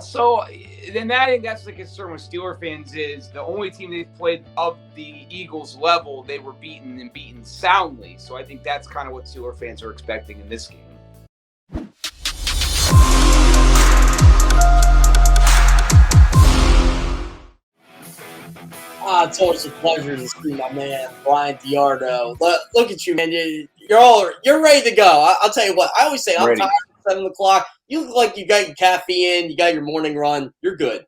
So then I think that's the concern with Steeler fans is the only team they've played of the Eagles level, they were beaten and beaten soundly. So I think that's kind of what Steeler fans are expecting in this game. It's always a pleasure to see my man Bryan DeArdo. Look at you, man. You're ready to go. I'll tell you what. I always say I'm tired at 7 o'clock. You look like you got your caffeine. You got your morning run. You're good.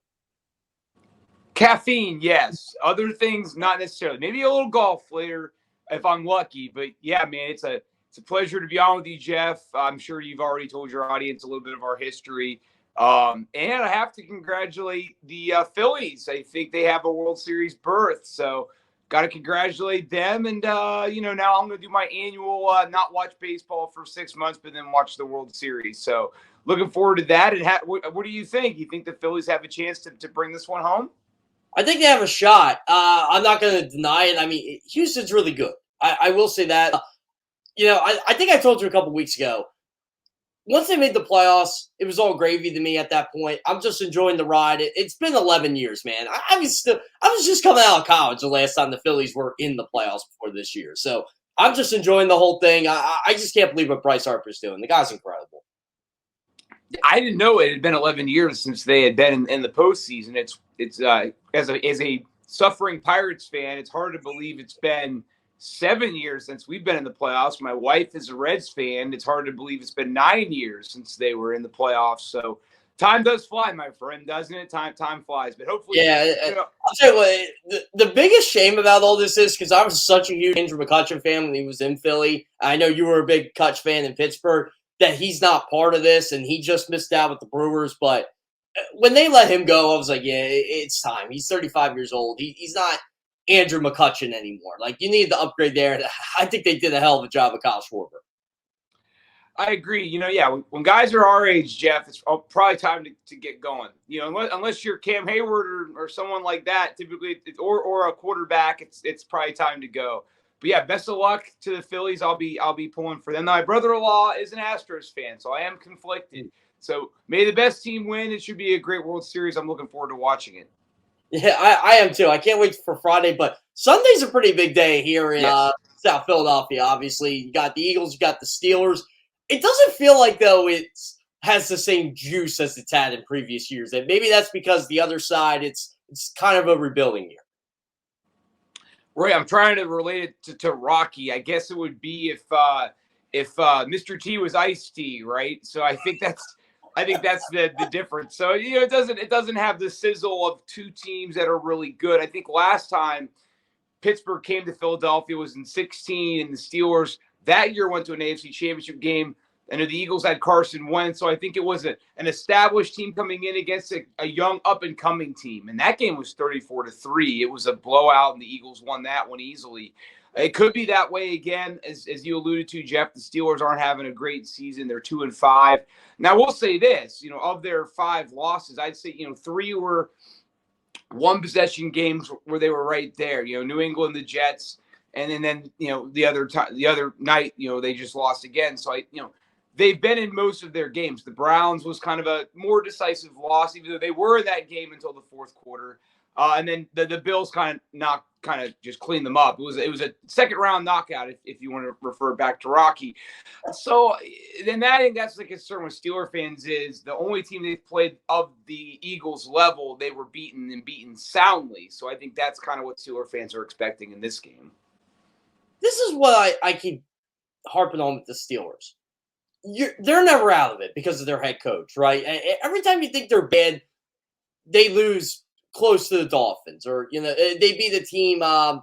Caffeine, yes. Other things, not necessarily. Maybe a little golf later if I'm lucky. But yeah, man, it's a pleasure to be on with you, Jeff. I'm sure you've already told your audience a little bit of our history. And I have to congratulate the Phillies. I think they have a World Series berth. So got to congratulate them. And, now I'm going to do my annual not watch baseball for 6 months, but then watch the World Series. So looking forward to that. And what do you think? You think the Phillies have a chance to bring this one home? I think they have a shot. I'm not going to deny it. I mean, Houston's really good. I will say that. I think I told you a couple weeks ago, once they made the playoffs, it was all gravy to me at that point. I'm just enjoying the ride. It's been 11 years, man. I was just coming out of college the last time the Phillies were in the playoffs before this year. So I'm just enjoying the whole thing. I just can't believe what Bryce Harper's doing. The guy's incredible. I didn't know it had been 11 years since they had been in the postseason. It's as a suffering Pirates fan, it's hard to believe it's been 7 years since we've been in the playoffs. My wife is a Reds fan. It's hard to believe it's been 9 years since they were in the playoffs. So time does fly, my friend, doesn't it? Time flies. But hopefully, yeah. I'll tell you what. The biggest shame about all this is because I was such a huge Andrew McCutchen fan when he was in Philly. I know you were a big Kutch fan in Pittsburgh. That he's not part of this, and he just missed out with the Brewers. But when they let him go, I was like, yeah, it's time. He's 35 years old. He's not Andrew McCutchen anymore. Like, you need to upgrade there. I think they did a hell of a job with Kyle Schwarber. I agree. When guys are our age, Jeff, it's probably time to get going. Unless you're Cam Hayward or someone like that, typically, or a quarterback, it's probably time to go. But yeah, best of luck to the Phillies. I'll be pulling for them. Now, my brother-in-law is an Astros fan, so I am conflicted. So may the best team win. It should be a great World Series. I'm looking forward to watching it. Yeah, I am too. I can't wait for Friday, but Sunday's a pretty big day here in South Philadelphia, obviously. You got the Eagles, you got the Steelers. It doesn't feel like, though, it has the same juice as it's had in previous years. And maybe that's because the other side, it's kind of a rebuilding year. Right, I'm trying to relate it to Rocky. I guess it would be if Mr. T was Ice T, right? So I think that's the difference. So it doesn't have the sizzle of two teams that are really good. I think last time Pittsburgh came to Philadelphia was in 2016, and the Steelers that year went to an AFC Championship game. I know the Eagles had Carson Wentz, so I think it was an established team coming in against a young up-and-coming team. And that game was 34-3. It was a blowout, and the Eagles won that one easily. It could be that way again, as you alluded to, Jeff. The Steelers aren't having a great season. They're 2-5. Now, we'll say this, of their 5 losses, I'd say, 3 were one-possession games where they were right there. New England, the Jets, and then the other night, they just lost again. So they've been in most of their games. The Browns was kind of a more decisive loss, even though they were in that game until the fourth quarter. And then the Bills kind of just cleaned them up. It was a second round knockout, if you want to refer back to Rocky. So then I think that's the concern with Steeler fans is the only team they've played of the Eagles level, they were beaten and beaten soundly. So I think that's kind of what Steeler fans are expecting in this game. This is what I keep harping on with the Steelers. They're never out of it because of their head coach, right? Every time you think they're bad, they lose close to the Dolphins, or they beat a team. I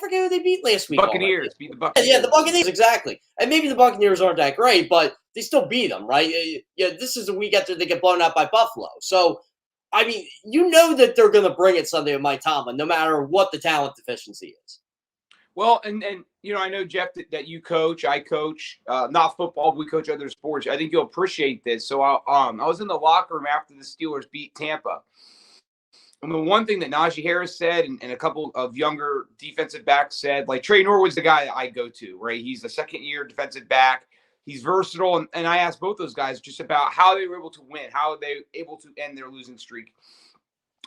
forget who they beat last week. Buccaneers beat the Buccaneers. Yeah, the Buccaneers, exactly. And maybe the Buccaneers aren't that great, but they still beat them, right? Yeah, this is a week after they get blown out by Buffalo. So, I mean, that they're going to bring it Sunday with Mike Tomlin, no matter what the talent deficiency is. Well, and I know, Jeff, that you coach, I coach, not football, we coach other sports. I think you'll appreciate this. So I was in the locker room after the Steelers beat Tampa. And the one thing that Najee Harris said and a couple of younger defensive backs said, like Trey Norwood's the guy I go to, right? He's a second-year defensive back, He's versatile. And I asked both those guys just about how they were able to win, how they were able to end their losing streak.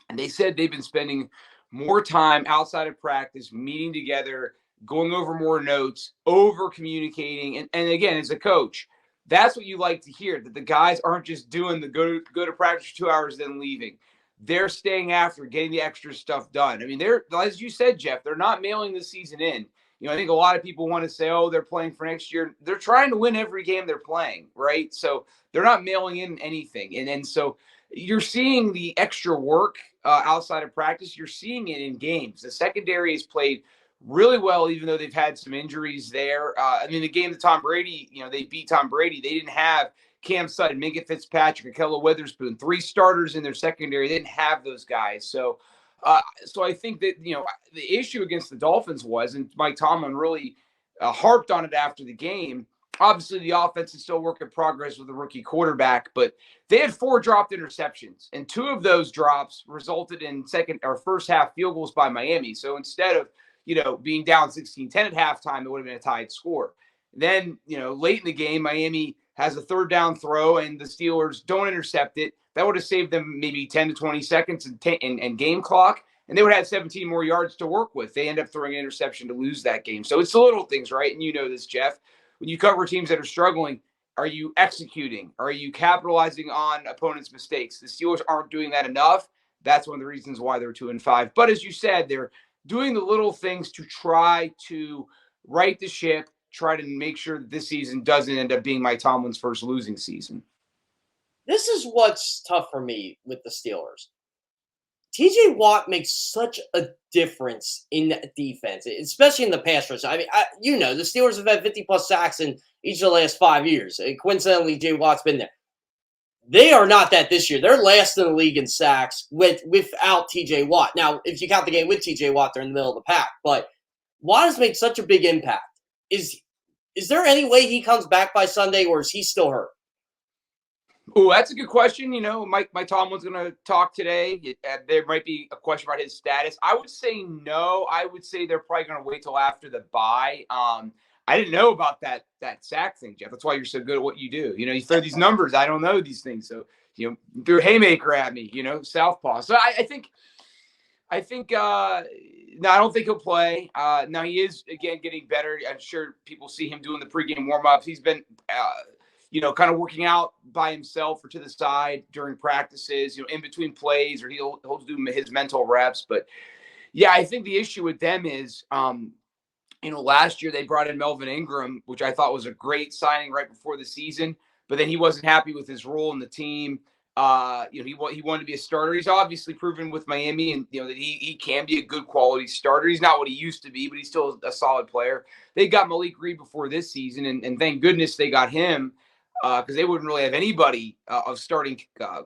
And they said they've been spending more time outside of practice, meeting together, going over more notes, over communicating. And again, as a coach, that's what you like to hear, that the guys aren't just doing the go to practice for 2 hours, then leaving. They're staying after, getting the extra stuff done. I mean, they're, as you said, Jeff, they're not mailing the season in. I think a lot of people want to say, oh, they're playing for next year. They're trying to win every game they're playing, right? So they're not mailing in anything. And so you're seeing the extra work outside of practice. You're seeing it in games. The secondary has played really well, even though they've had some injuries there. The game that Tom Brady, they beat Tom Brady. They didn't have Cam Sutton, Minka Fitzpatrick, Ahkello Witherspoon, 3 starters in their secondary. They didn't have those guys. So I think that, the issue against the Dolphins was, and Mike Tomlin really harped on it after the game, obviously the offense is still work in progress with a rookie quarterback, but they had 4 dropped interceptions, and 2 of those drops resulted in first half field goals by Miami. So instead of, being down 16-10 at halftime, it would have been a tied score. Then, late in the game, Miami has a 3rd down throw and the Steelers don't intercept it. That would have saved them maybe 10 to 20 seconds and game clock, and they would have had 17 more yards to work with. They end up throwing an interception to lose that game. So it's the little things, right? And you know this, Jeff. When you cover teams that are struggling, are you executing? Are you capitalizing on opponents' mistakes? The Steelers aren't doing that enough. That's one of the reasons why they're 2-5. But as you said, they're doing the little things to try to right the ship, try to make sure that this season doesn't end up being Mike Tomlin's first losing season. This is what's tough for me with the Steelers. TJ Watt makes such a difference in that defense, especially in the pass rush. I mean, the Steelers have had 50-plus sacks in each of the last 5 years. And coincidentally, J. Watt's been there. They are not that this year. They're last in the league in sacks without TJ Watt. Now, if you count the game with TJ Watt, they're in the middle of the pack. But Watt has made such a big impact. Is there any way he comes back by Sunday, or is he still hurt? Oh, that's a good question. Mike Tomlin's going to talk today. There might be a question about his status. I would say no. I would say they're probably going to wait till after the bye. I didn't know about that sack thing, Jeff. That's why you're so good at what you do. You throw these numbers. I don't know these things. So, threw a haymaker at me, southpaw. So I think no, I don't think he'll play. Now he is, again, getting better. I'm sure people see him doing the pregame warm-ups. He's been kind of working out by himself or to the side during practices, in between plays, or he'll do his mental reps. But yeah, I think the issue with them is, last year they brought in Melvin Ingram, which I thought was a great signing right before the season, but then he wasn't happy with his role in the team. He wanted to be a starter. He's obviously proven with Miami, and that he can be a good quality starter. He's not what he used to be, but he's still a solid player. They got Malik Reed before this season, and thank goodness they got him, because they wouldn't really have anybody of starting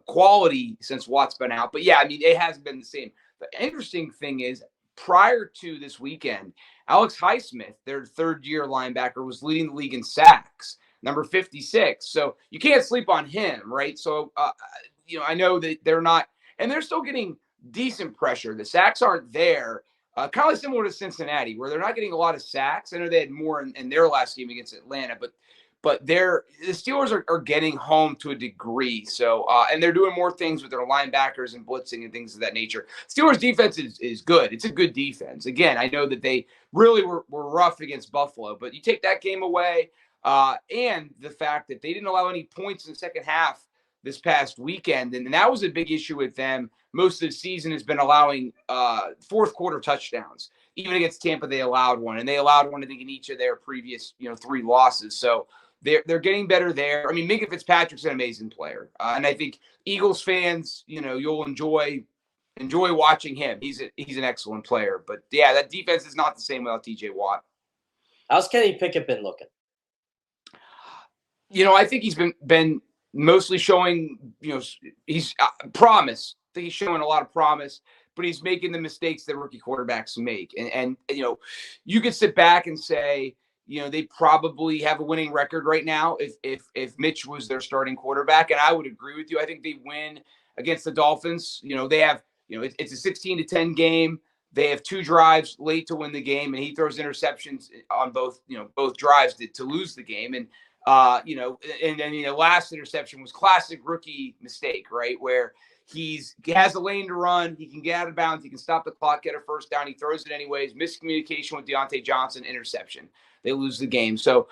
quality since Watt's been out. But yeah, it hasn't been the same. The interesting thing is, prior to this weekend, Alex Highsmith, their 3rd-year linebacker, was leading the league in sacks, number 56. So you can't sleep on him, right? So, I know that they're not, and they're still getting decent pressure. The sacks aren't there, kind of similar to Cincinnati, where they're not getting a lot of sacks. I know they had more in their last game against Atlanta, but the Steelers are getting home to a degree. So, and they're doing more things with their linebackers and blitzing and things of that nature. Steelers defense is good. It's a good defense. Again, I know that they really were rough against Buffalo, but you take that game away, and the fact that they didn't allow any points in the second half this past weekend, and that was a big issue with them. Most of the season has been allowing 4th quarter touchdowns. Even against Tampa, they allowed one, and they allowed one, I think, in each of their previous 3 losses. So they're getting better there. Minka Fitzpatrick's an amazing player, and I think Eagles fans, you'll enjoy watching him. He's an excellent player. But yeah, that defense is not the same without TJ Watt. How's Kenny Pickett been looking? I think he's been mostly showing, he's promise. I think he's showing a lot of promise, but he's making the mistakes that rookie quarterbacks make. And you could sit back and say, they probably have a winning record right now if Mitch was their starting quarterback. And I would agree with you. I think they win against the Dolphins. They have, it's a 16-10 game. They have 2 drives late to win the game, and he throws interceptions on both drives to lose the game. And And then the last interception was classic rookie mistake, right? Where he has a lane to run, he can get out of bounds, he can stop the clock, get a first down, he throws it anyways. Miscommunication with Deontay Johnson, interception. They lose the game. So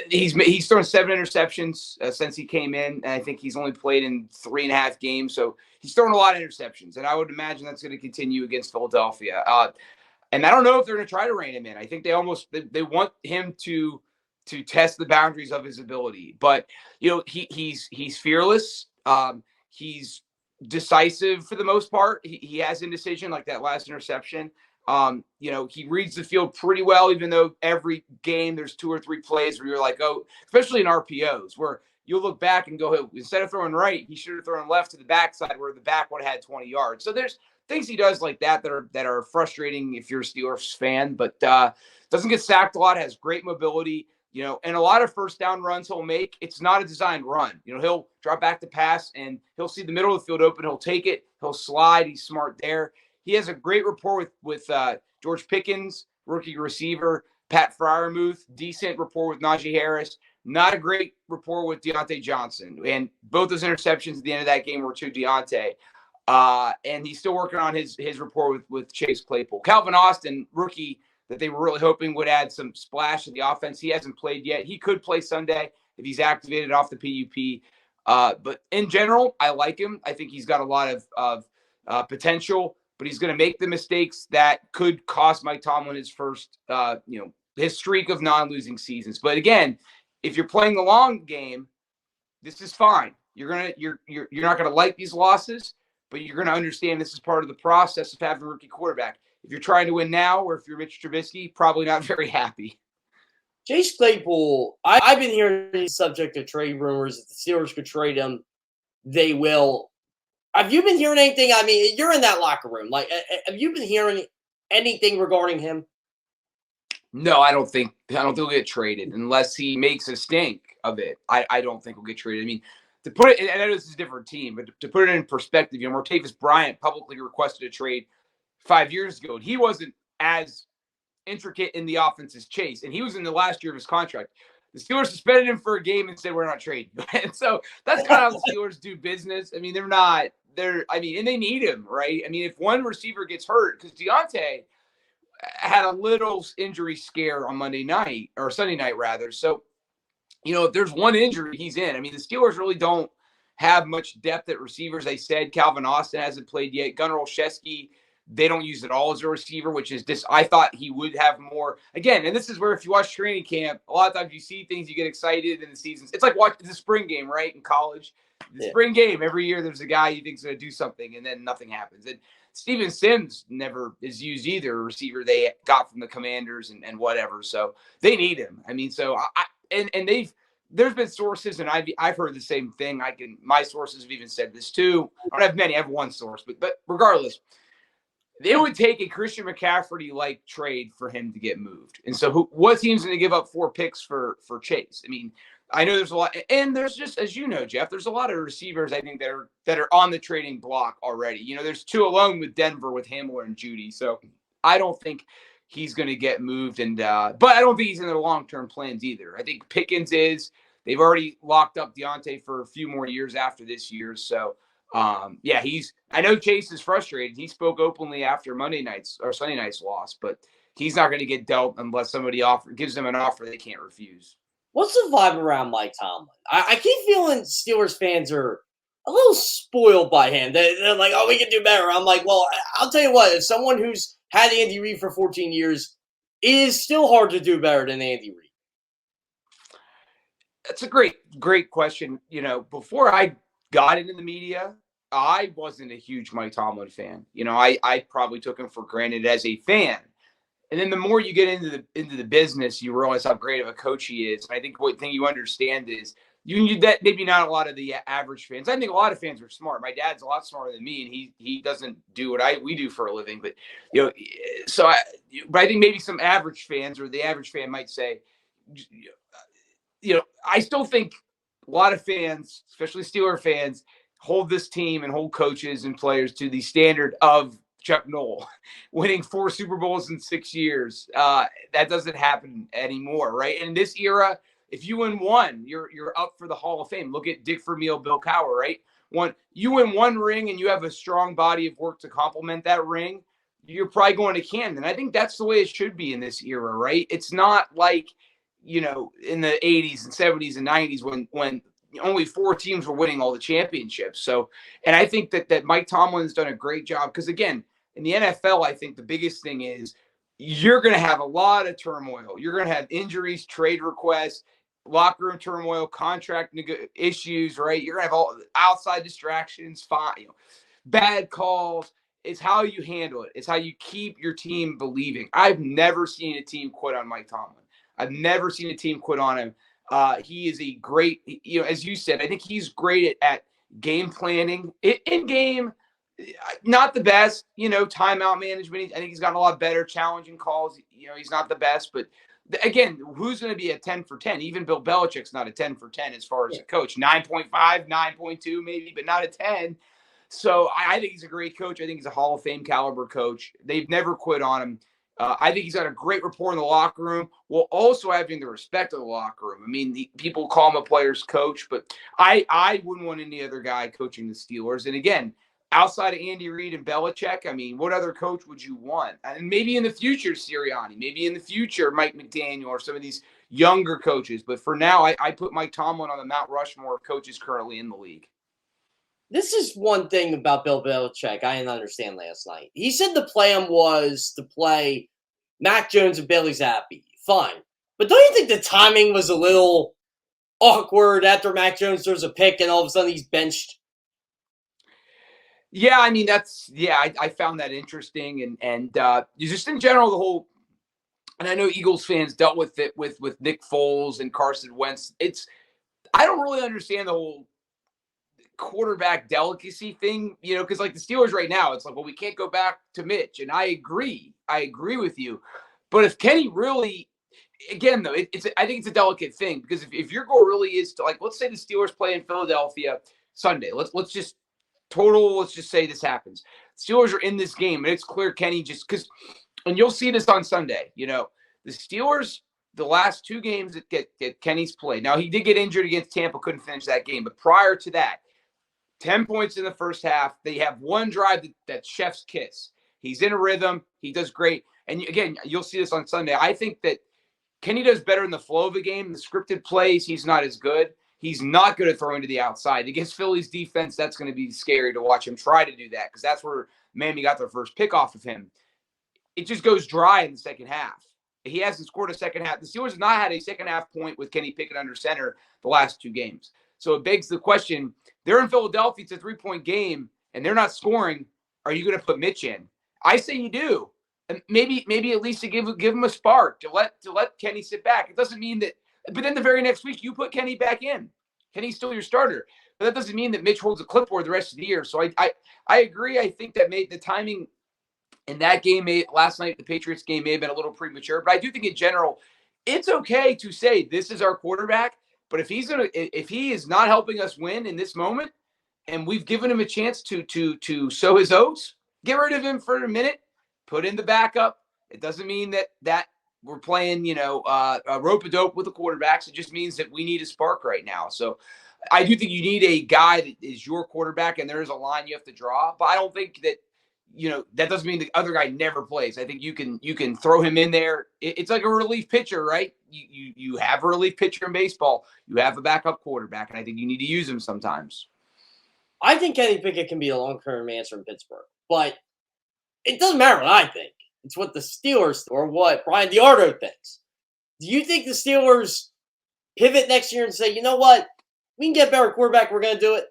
he's thrown 7 interceptions since he came in, and I think he's only played in 3.5 games. So he's thrown a lot of interceptions, and I would imagine that's going to continue against Philadelphia. And I don't know if they're going to try to rein him in. I think they want him to test the boundaries of his ability. But he's fearless. He's decisive for the most part. He has indecision, like that last interception. He reads the field pretty well, even though every game there's 2 or 3 plays where you're like, oh, especially in RPOs, where you'll look back and go, hey, instead of throwing right, he should have thrown left to the backside where the back would have had 20 yards. So there's things he does like that are frustrating if you're a Steelers fan, but doesn't get sacked a lot, has great mobility, and a lot of first down runs he'll make. It's not a designed run. He'll drop back to pass and he'll see the middle of the field open. He'll take it. He'll slide. He's smart there. He has a great rapport with George Pickens, rookie receiver, Pat Freiermuth, decent rapport with Najee Harris, not a great rapport with Deontay Johnson. And both those interceptions at the end of that game were to Deontay. And he's still working on his rapport with Chase Claypool. Calvin Austin, rookie, that they were really hoping would add some splash to the offense. He hasn't played yet. He could play Sunday if he's activated off the PUP. But in general, I like him. I think he's got a lot of potential, but he's going to make the mistakes that could cost Mike Tomlin his first, his streak of non-losing seasons. But again, if you're playing the long game, this is fine. You're not gonna like these losses, but you're gonna understand this is part of the process of having a rookie quarterback. If you're trying to win now, or if you're Mitch Trubisky, probably not very happy. Chase Claypool, I've been hearing he's subject to trade rumors. If the Steelers could trade him, they will. Have you been hearing anything? I mean, you're in that locker room. Like, have you been hearing anything regarding him? No, I don't think he'll get traded unless he makes a stink of it. I don't think he'll get traded. I mean, to put it, and I know this is a different team, but to put it in perspective, Martavis Bryant publicly requested a trade 5 years ago, and he wasn't as intricate in the offense as Chase, and he was in the last year of his contract. The Steelers suspended him for a game and said, we're not trading. And so that's kind of how the Steelers do business. I mean, and they need him, right? I mean, if one receiver gets hurt, because Deontay had a little injury scare on Monday night, or Sunday night rather. So, if there's one injury, he's in. I mean, the Steelers really don't have much depth at receivers. They said Calvin Austin hasn't played yet. Gunnar Olszewski, they don't use it all as a receiver, which is this. I thought he would have more. Again, and this is where if you watch training camp, a lot of times you see things, you get excited in the seasons. It's like watching the spring game, right, in college. The spring game, every year there's a guy you think's going to do something, and then nothing happens. And Steven Sims never is used either, a receiver they got from the Commanders and whatever. So they need him. I mean, so there's been sources, and I've heard the same thing. My sources have even said this too. I don't have many. I have one source, but regardless, it would take a Christian McCaffrey-like trade for him to get moved. And so what team's going to give up 4 picks for Chase? I mean, I know there's a lot, and there's just, as you know, Jeff, there's a lot of receivers I think that are on the trading block already. There's 2 alone with Denver with Hamler and Judy. So I don't think he's going to get moved, but I don't think he's in their long-term plans either. I think Pickens is. They've already locked up Deontay for a few more years after this year. So I know Chase is frustrated. He spoke openly after Monday night's or Sunday night's loss, but he's not going to get dealt unless somebody gives him an offer they can't refuse. What's the vibe around Mike Tomlin? I keep feeling Steelers fans are a little spoiled by him. They're like, oh, we can do better. I'm like, well, I'll tell you what, as someone who's had Andy Reid for 14 years, it is still hard to do better than Andy Reid. That's a great question. Before I got into the media, I wasn't a huge Mike Tomlin fan. I probably took him for granted as a fan. And then the more you get into the business, you realize how great of a coach he is. And I think one thing you understand is that maybe not a lot of the average fans. I think a lot of fans are smart. My dad's a lot smarter than me, and he doesn't do what we do for a living. But but I think maybe some average fans or the average fan might say, I still think a lot of fans, especially Steeler fans, hold this team and hold coaches and players to the standard of Chuck Noll, winning 4 Super Bowls in 6 years. That doesn't happen anymore, right? And in this era, If you win one, you're up for the Hall of Fame. Look at Dick Vermeil, Bill Cowher, right? You win one ring and you have a strong body of work to complement that ring, you're probably going to Camden. I think that's the way it should be in this era, right? It's not like, in the 80s and 70s and 90s when only 4 teams were winning all the championships. So, and I think that Mike Tomlin's done a great job because, again, in the NFL, I think the biggest thing is you're going to have a lot of turmoil. You're going to have injuries, trade requests, locker room turmoil, contract issues, right? You're going to have all outside distractions, bad calls. It's how you handle it. It's how you keep your team believing. I've never seen a team quit on Mike Tomlin. I've never seen a team quit on him. He is a great, as you said, I think he's great at game planning. In game, not the best, timeout management. I think he's gotten a lot better, challenging calls. He's not the best, but again, who's going to be a 10 for 10? Even Bill Belichick's not a 10 for 10 as far as a coach. 9.5, 9.2 maybe, but not a 10. So I think he's a great coach. I think he's a Hall of Fame caliber coach. They've never quit on him. I think he's got a great rapport in the locker room, while also having the respect of the locker room. I mean, people call him a player's coach, but I wouldn't want any other guy coaching the Steelers. And again, outside of Andy Reid and Belichick, I mean, what other coach would you want? And maybe in the future, Sirianni. Maybe in the future, Mike McDaniel or some of these younger coaches. But for now, I put Mike Tomlin on the Mount Rushmore of coaches currently in the league. This is one thing about Bill Belichick I didn't understand last night. He said the plan was to play Mac Jones and Bailey Zappi. Fine. But don't you think the timing was a little awkward after Mac Jones throws a pick and all of a sudden he's benched? Yeah, I mean, I found that interesting. And just in general, the whole, and I know Eagles fans dealt with it with Nick Foles and Carson Wentz. I don't really understand the whole quarterback delicacy thing, because like the Steelers right now, it's like, well, we can't go back to Mitch. And I agree with you. But if Kenny really, again, though, I think it's a delicate thing because if your goal really is to, like, let's say the Steelers play in Philadelphia Sunday. Let's just say this happens. Steelers are in this game and it's clear Kenny just because, and you'll see this on Sunday, the Steelers, the last 2 games that get Kenny's played. Now he did get injured against Tampa, couldn't finish that game. But prior to that, 10 points in the first half. They have one drive that chef's kiss. He's in a rhythm. He does great. And again, you'll see this on Sunday. I think that Kenny does better in the flow of the game. The scripted plays, he's not as good. He's not good at throwing to the outside. Against Phillies defense, that's going to be scary to watch him try to do that because that's where Miami got their first pick off of him. It just goes dry in the second half. He hasn't scored a second half. The Steelers have not had a second half point with Kenny Pickett under center the last 2 games. So it begs the question, they're in Philadelphia, it's a 3-point game, and they're not scoring. Are you going to put Mitch in? I say you do. And maybe at least to give him a spark, to let Kenny sit back. It doesn't mean that, but then the very next week you put Kenny back in. Kenny's still your starter. But that doesn't mean that Mitch holds a clipboard the rest of the year. So I agree. I think that the timing in that game last night, the Patriots game, may have been a little premature. But I do think in general, it's okay to say this is our quarterback. But if he is not helping us win in this moment, and we've given him a chance to sow his oats, get rid of him for a minute, put in the backup. It doesn't mean that we're playing, a rope-a-dope with the quarterbacks. It just means that we need a spark right now. So I do think you need a guy that is your quarterback, and there is a line you have to draw. But I don't think that, that doesn't mean the other guy never plays. I think you can throw him in there. It's like a relief pitcher, right? You have a relief pitcher in baseball. You have a backup quarterback, and I think you need to use him sometimes. I think Kenny Pickett can be a long-term answer in Pittsburgh, but it doesn't matter what I think. It's what the Steelers or what Bryan DeArdo thinks. Do you think the Steelers pivot next year and say, you know what, we can get a better quarterback, we're going to do it?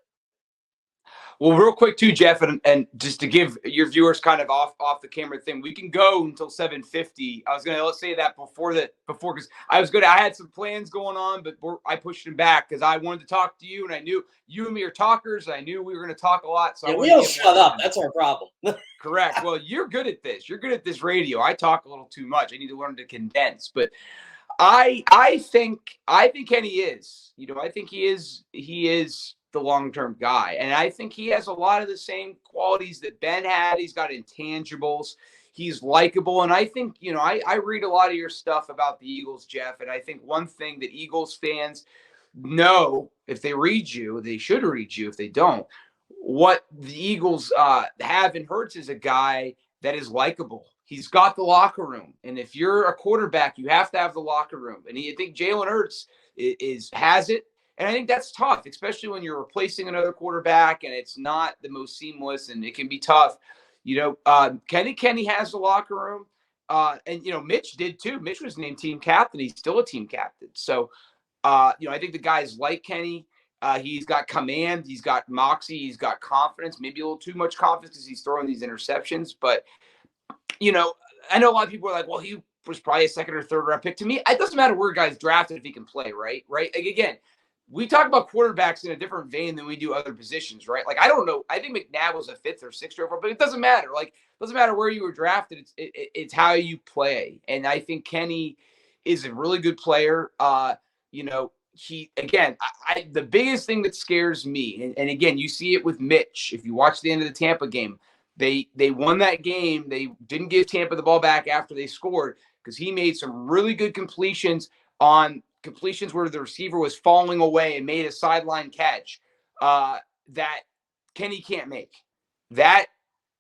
Well, real quick too, Jeff, and just to give your viewers kind of off the camera thing, we can go until 7:50. I was gonna let's say that before because I had some plans going on, but I pushed them back because I wanted to talk to you, and I knew you and me are talkers. And I knew we were going to talk a lot, so we don't shut up. That's our problem. Correct. Well, you're good at this. You're good at this radio. I talk a little too much. I need to learn to condense, but I think Kenny is. I think he is the long-term guy. And I think he has a lot of the same qualities that Ben had. He's got intangibles. He's likable. And I think, I read a lot of your stuff about the Eagles, Jeff. And I think one thing that Eagles fans know, if they read you, they should read you if they don't, what the Eagles have in Hurts is a guy that is likable. He's got the locker room. And if you're a quarterback, you have to have the locker room. And I think Jalen Hurts has it. And I think that's tough, especially when you're replacing another quarterback and it's not the most seamless and it can be tough. Kenny has the locker room. And Mitch did too. Mitch was named team captain. He's still a team captain. So, I think the guys like Kenny. He's got command. He's got moxie. He's got confidence, maybe a little too much confidence because he's throwing these interceptions. But, I know a lot of people are like, well, he was probably a second or third round pick. To me, it doesn't matter where a guy's drafted if he can play, right? Right. Like, again, we talk about quarterbacks in a different vein than we do other positions, right? Like, I don't know. I think McNabb was a fifth or sixth overall, but it doesn't matter. Like, it doesn't matter where you were drafted. It's how you play. And I think Kenny is a really good player. The biggest thing that scares me, and again, you see it with Mitch. If you watch the end of the Tampa game, they won that game. They didn't give Tampa the ball back after they scored because he made some really good completions where the receiver was falling away and made a sideline catch that Kenny can't make. That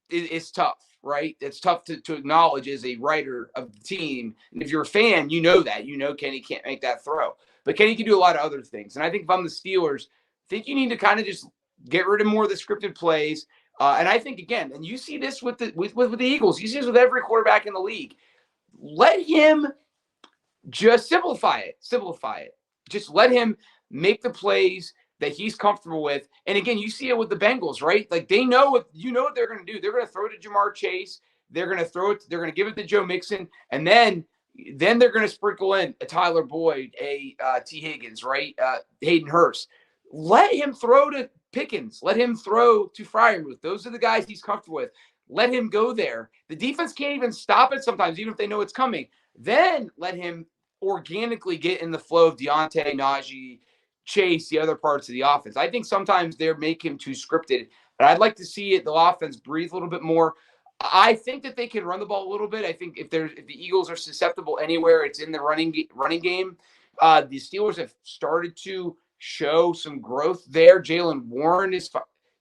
is tough, right? It's tough to acknowledge as a writer of the team. And if you're a fan, you know that. You know Kenny can't make that throw. But Kenny can do a lot of other things. And I think if I'm the Steelers, I think you need to kind of just get rid of more of the scripted plays. And I think, again, and you see this with the Eagles. You see this with every quarterback in the league. Let him just simplify it. Just let him make the plays that he's comfortable with. And again, you see it with the Bengals, right? Like they know what they're going to do. They're going to throw it to Jamar Chase. They're going to throw it. They're going to give it to Joe Mixon. And then they're going to sprinkle in a Tyler Boyd, a T. Higgins, right? Hayden Hurst. Let him throw to Pickens. Let him throw to Freiermuth. Those are the guys he's comfortable with. Let him go there. The defense can't even stop it sometimes, even if they know it's coming. Then let him organically get in the flow of Deontay, Najee, Chase, the other parts of the offense. I think sometimes they make him too scripted. But I'd like to see the offense breathe a little bit more. I think that they can run the ball a little bit. I think if the Eagles are susceptible anywhere, it's in the running game. The Steelers have started to show some growth there. Jalen Warren is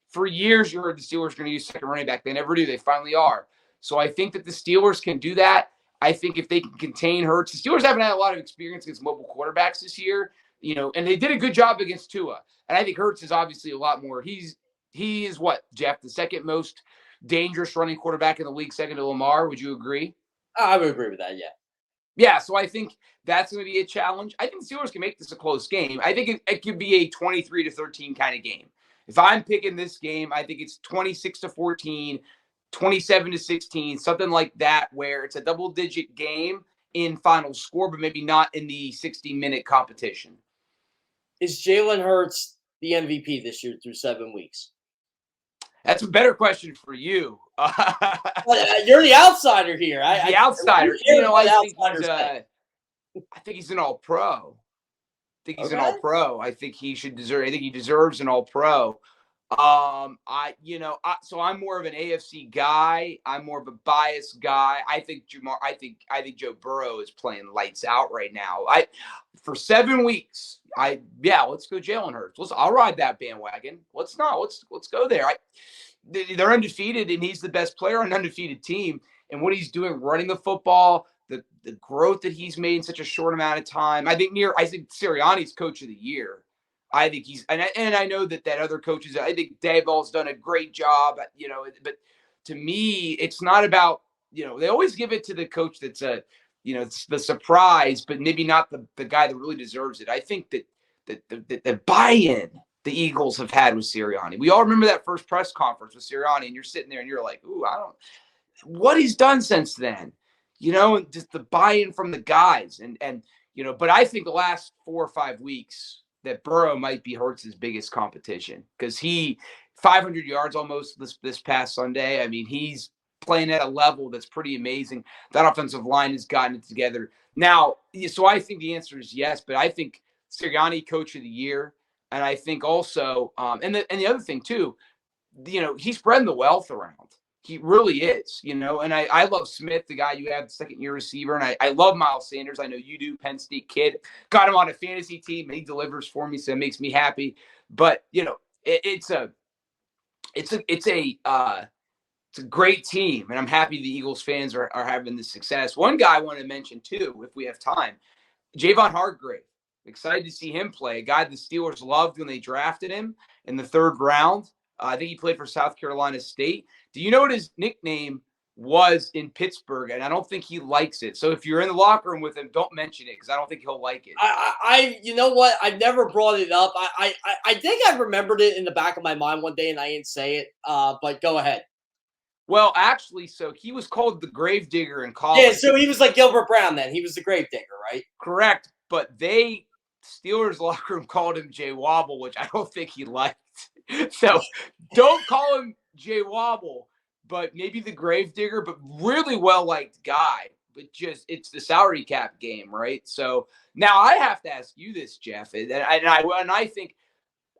for years. You heard the Steelers going to use second running back. They never do. They finally are. So I think that the Steelers can do that. I think if they can contain Hurts, the Steelers haven't had a lot of experience against mobile quarterbacks this year, and they did a good job against Tua. And I think Hurts is obviously a lot more. He is what, Jeff, the second most dangerous running quarterback in the league, second to Lamar. Would you agree? I would agree with that, yeah. Yeah, so I think that's going to be a challenge. I think the Steelers can make this a close game. I think it could be a 23-13 kind of game. If I'm picking this game, I think it's 26-14, 27-16, something like that, where it's a double-digit game in final score, but maybe not in the 60-minute competition. Is Jalen Hurts the MVP this year through 7 weeks? That's a better question for you. You're the outsider here. The outsider. I think he's an all-pro. I think he's an all-pro. I think he deserves an all-pro. So I'm more of an AFC guy. I'm more of a biased guy. I think Joe Burrow is playing lights out right now. For 7 weeks, let's go Jalen Hurts. I'll ride that bandwagon. Let's go there. They're undefeated, and he's the best player on an undefeated team. And what he's doing, running the football, the growth that he's made in such a short amount of time. I think Sirianni's coach of the year. I think he's, and I know that other coaches, I think Daboll's done a great job, but to me, it's not about, they always give it to the coach that's it's the surprise, but maybe not the guy that really deserves it. I think that the buy-in the Eagles have had with Sirianni. We all remember that first press conference with Sirianni, and you're sitting there and you're like, ooh, what he's done since then, and just the buy-in from the guys. But I think the last 4 or 5 weeks, that Burrow might be Hurts' biggest competition because 500 yards almost this past Sunday. I mean, he's playing at a level that's pretty amazing. That offensive line has gotten it together. Now, so I think the answer is yes, but I think Sirianni coach of the year. And I think also, and the other thing too, he's spreading the wealth around. He really is, and I love Smith, the guy you have, the second-year receiver, and I love Miles Sanders. I know you do, Penn State kid. Got him on a fantasy team, and he delivers for me, so it makes me happy. But, it's a great team, and I'm happy the Eagles fans are having this success. One guy I want to mention, too, if we have time, Javon Hargrave. Excited to see him play. A guy the Steelers loved when they drafted him in the 3rd round. I think he played for South Carolina State. Do you know what his nickname was in Pittsburgh? And I don't think he likes it. So if you're in the locker room with him, don't mention it because I don't think he'll like it. You know what? I've never brought it up. I think I remembered it in the back of my mind one day and I didn't say it. But go ahead. Well, actually, so he was called the Gravedigger in college. Yeah, so he was like Gilbert Brown then. He was the Gravedigger, right? Correct. But Steelers locker room called him Jay Wobble, which I don't think he liked. So don't call him Jay Wobble, but maybe the Gravedigger, but really well-liked guy. But just it's the salary cap game, right? So now I have to ask you this, Jeff, and I think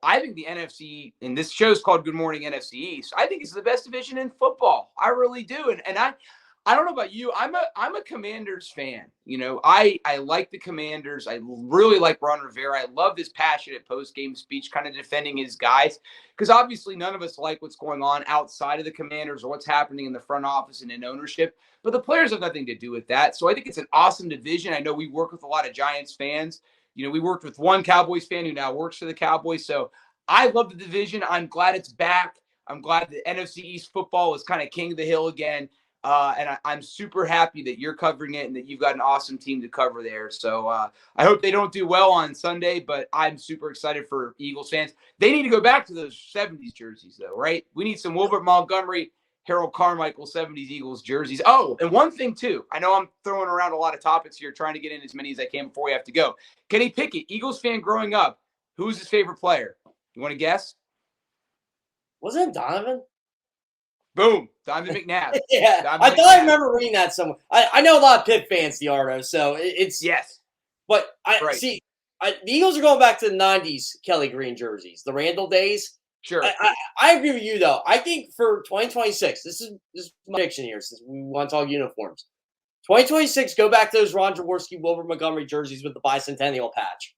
the NFC, and this show's called Good Morning NFC East. I think it's the best division in football. I really do, and I don't know about you. I'm a Commanders fan. I like the Commanders. I really like Ron Rivera. I love this passionate post-game speech, kind of defending his guys, because obviously none of us like what's going on outside of the Commanders or what's happening in the front office and in ownership. But the players have nothing to do with that. So I think it's an awesome division. I know we work with a lot of Giants fans. We worked with one Cowboys fan who now works for the Cowboys. So I love the division. I'm glad it's back. I'm glad the NFC East football is kind of king of the hill again. And I'm super happy that you're covering it and that you've got an awesome team to cover there. So I hope they don't do well on Sunday, but I'm super excited for Eagles fans. They need to go back to those 70s jerseys, though, right? We need some Wilbert Montgomery, Harold Carmichael 70s Eagles jerseys. Oh, and one thing, too. I know I'm throwing around a lot of topics here, trying to get in as many as I can before we have to go. Kenny Pickett, Eagles fan growing up. Who's his favorite player? You want to guess? Wasn't it Donovan? Boom. Donovan McNabb. Yeah. Donovan I remember reading that somewhere. I know a lot of Pitt fans, DeArdo, so it's. Yes. But right. The Eagles are going back to the 90s Kelly Green jerseys, the Randall days. Sure. I agree with you, though. I think for 2026, this is my prediction here since we want to talk uniforms. 2026, go back to those Ron Jaworski, Wilbert Montgomery jerseys with the bicentennial patch.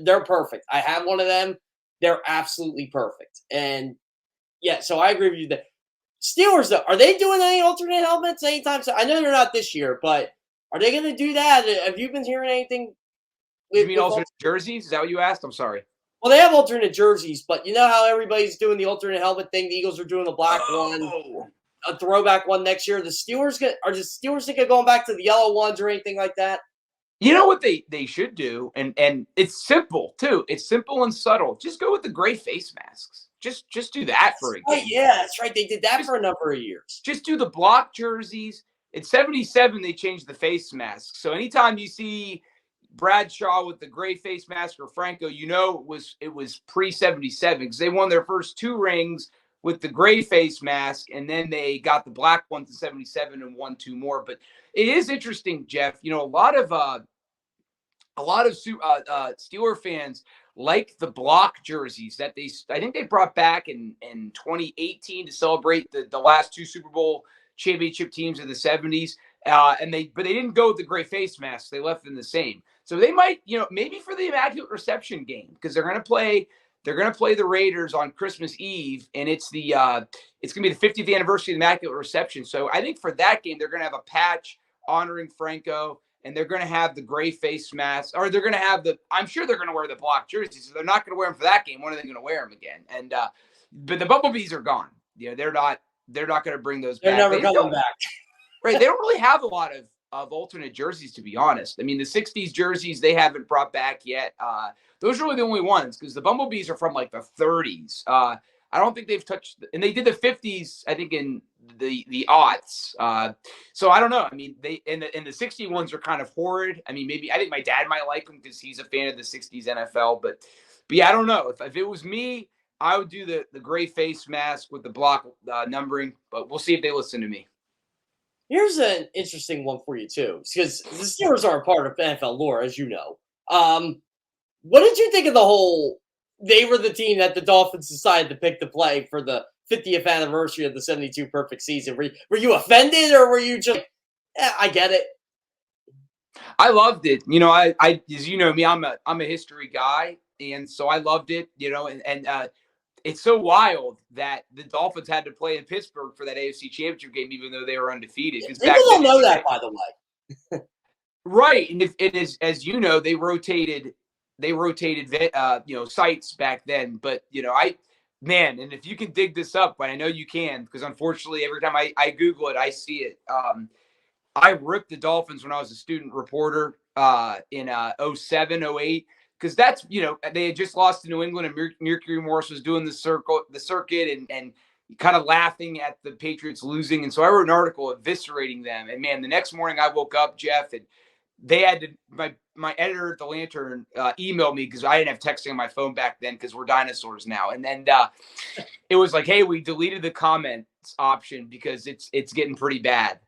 They're perfect. I have one of them. They're absolutely perfect. And, yeah, so I agree with you there. Steelers, though, are they doing any alternate helmets anytime soon? I know they're not this year, but are they going to do that? Have you been hearing anything? You mean alternate jerseys? Is that what you asked? I'm sorry. Well, they have alternate jerseys, but you know how everybody's doing the alternate helmet thing? The Eagles are doing the black one, a throwback one next year. Are the Steelers thinking of going back to the yellow ones or anything like that? You know what they should do? And it's simple, too. It's simple and subtle. Just go with the gray face masks. Just do that for a game. Oh, yeah, that's right. They did that for a number of years. Just do the block jerseys. In 77, they changed the face masks. So anytime you see Bradshaw with the gray face mask or Franco, it was pre-77 because they won their first 2 rings with the gray face mask, and then they got the black ones in 77 and won 2 more. But it is interesting, Jeff. A lot of Steeler fans like the block jerseys that I think they brought back in 2018 to celebrate the last 2 Super Bowl championship teams of the 70s. But they didn't go with the gray face masks. They left them the same. So they might, maybe for the Immaculate Reception game, because they're going to play the Raiders on Christmas Eve, and it's going to be the 50th anniversary of the Immaculate Reception. So I think for that game, they're going to have a patch honoring Franco, and they're going to have the gray face mask, or they're going to have I'm sure they're going to wear the block jerseys. So they're not going to wear them for that game. When are they going to wear them again? And, but the Bumblebees are gone. They're not going to bring those back. They're never coming back. Right. They don't really have a lot of alternate jerseys, to be honest. I mean, the 60s jerseys, they haven't brought back yet. Those are really the only ones because the Bumblebees are from like the 30s. I don't think they've touched, and they did the 50s, I think, in the aughts. So I don't know. I mean, the 60 ones are kind of horrid. I mean, I think my dad might like them because he's a fan of the 60s NFL. But yeah, I don't know. If it was me, I would do the gray face mask with the block numbering. But we'll see if they listen to me. Here's an interesting one for you, too, because the Steelers are a part of NFL lore, as you know. What did you think of the whole, they were the team that the Dolphins decided to pick to play for the 50th anniversary of the 72 perfect season. Were you offended, or were you just I get it? I loved it. I as you know me, I'm a history guy, and so I loved it. And it's so wild that the Dolphins had to play in Pittsburgh for that AFC Championship game, even though they were undefeated. People don't know that, by the way. Right, and it is, as you know, they rotated sites back then. But and if you can dig this up, but I know you can, because unfortunately every time I Google it, I see it. I ripped the Dolphins when I was a student reporter in 07, 08, because that's, they had just lost to New England, and Mercury Morris was doing the circuit and kind of laughing at the Patriots losing. And so I wrote an article eviscerating them. And man, the next morning I woke up, Jeff, and they had to, my editor at the Lantern emailed me, because I didn't have texting on my phone back then, because we're dinosaurs now. And then it was like, hey, we deleted the comments option because it's getting pretty bad.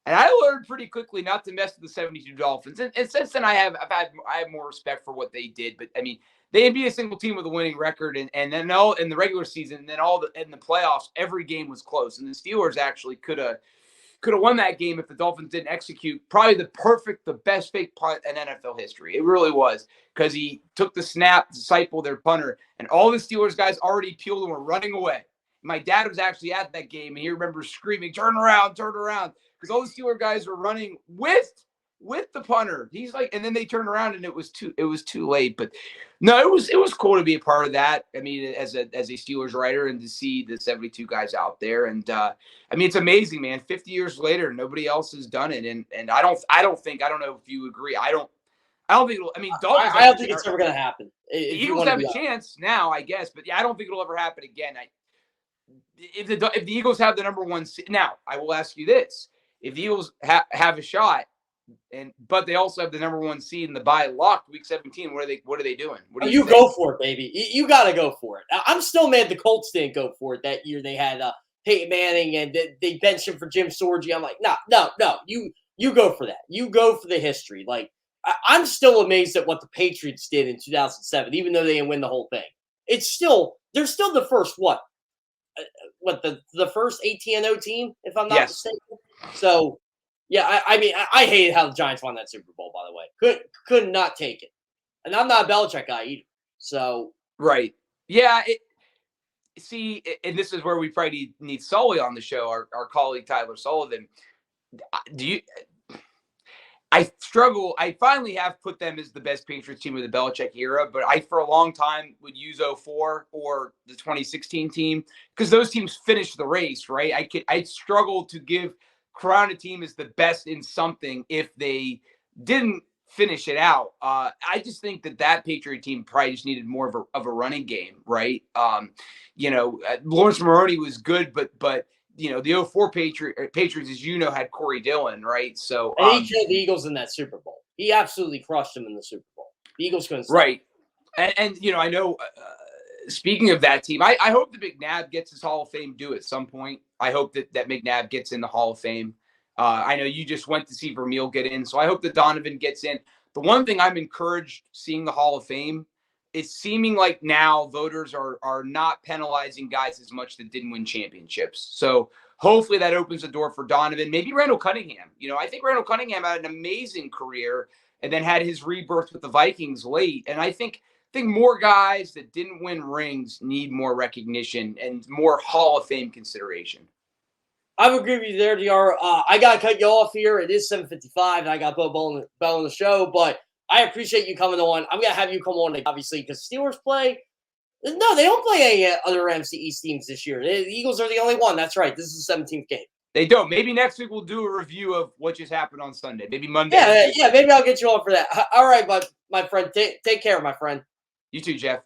And I learned pretty quickly not to mess with the 72 Dolphins. And since then, I have more respect for what they did. But I mean, they didn't beat a single team with a winning record, and then all in the regular season, and then in the playoffs, every game was close. And the Steelers actually could have won that game if the Dolphins didn't execute probably the best fake punt in NFL history. It really was, because he took the snap, disciple their punter, and all the Steelers guys already peeled and were running away. My dad was actually at that game, and he remembers screaming, "Turn around, turn around," because all the Steelers guys were running with the punter. He's like, and then they turned around, and it was too late. But no, it was cool to be a part of that. I mean, as a Steelers writer, and to see the 72 guys out there, and I mean, it's amazing, man. 50 years later, nobody else has done it, and I don't know if you agree. I don't think it'll. I mean, I don't think it's ever going to happen. The Eagles have a chance now, I guess, but yeah, I don't think it'll ever happen again. If the Eagles have the number one seed, now I will ask you this: if the Eagles have a shot, but they also have the number one seed in the bye locked week 17, what are they doing? What do you go for it, baby. You got to go for it. I'm still mad the Colts didn't go for it that year. They had Peyton Manning, and they benched him for Jim Sorgi. I'm like, no. You go for that. You go for the history. Like, I'm still amazed at what the Patriots did in 2007, even though they didn't win the whole thing. They're still the first the first 18-0 team, if I'm not mistaken. So, yeah, I mean, I hated how the Giants won that Super Bowl, by the way. Could not take it. And I'm not a Belichick guy either. So, right. Yeah, and this is where we probably need Sully on the show, our colleague Tyler Sullivan. I struggle. I finally have put them as the best Patriots team of the Belichick era, but I, for a long time, would use 04 or the 2016 team, because those teams finished the race, right? I struggle to crown a team as the best in something if they didn't finish it out. I just think that Patriot team probably just needed more of a running game, right? Lawrence Maroney was good, but the 04 Patriots, as you know, had Corey Dillon, right? So and he killed the Eagles in that Super Bowl. He absolutely crushed them in the Super Bowl. The Eagles couldn't stop. Right. And I know, speaking of that team, I hope that McNabb gets his Hall of Fame due at some point. I hope that McNabb gets in the Hall of Fame. I know you just went to see Vermeil get in, so I hope that Donovan gets in. The one thing I'm encouraged seeing the Hall of Fame, it's seeming like now voters are not penalizing guys as much that didn't win championships. So hopefully that opens the door for Donovan. Maybe Randall Cunningham. I think Randall Cunningham had an amazing career and then had his rebirth with the Vikings late. And I think more guys that didn't win rings need more recognition and more Hall of Fame consideration. I would agree with you there, DR. I got to cut you off here. It is 7:55, and I got Bo Bell on the show, but I appreciate you coming on. I'm going to have you come on, obviously, because Steelers play. No, they don't play any other NFC East teams this year. The Eagles are the only one. That's right. This is the 17th game. They don't. Maybe next week we'll do a review of what just happened on Sunday. Maybe Monday. Yeah, maybe I'll get you on for that. All right, my friend. Take care, my friend. You too, Jeff.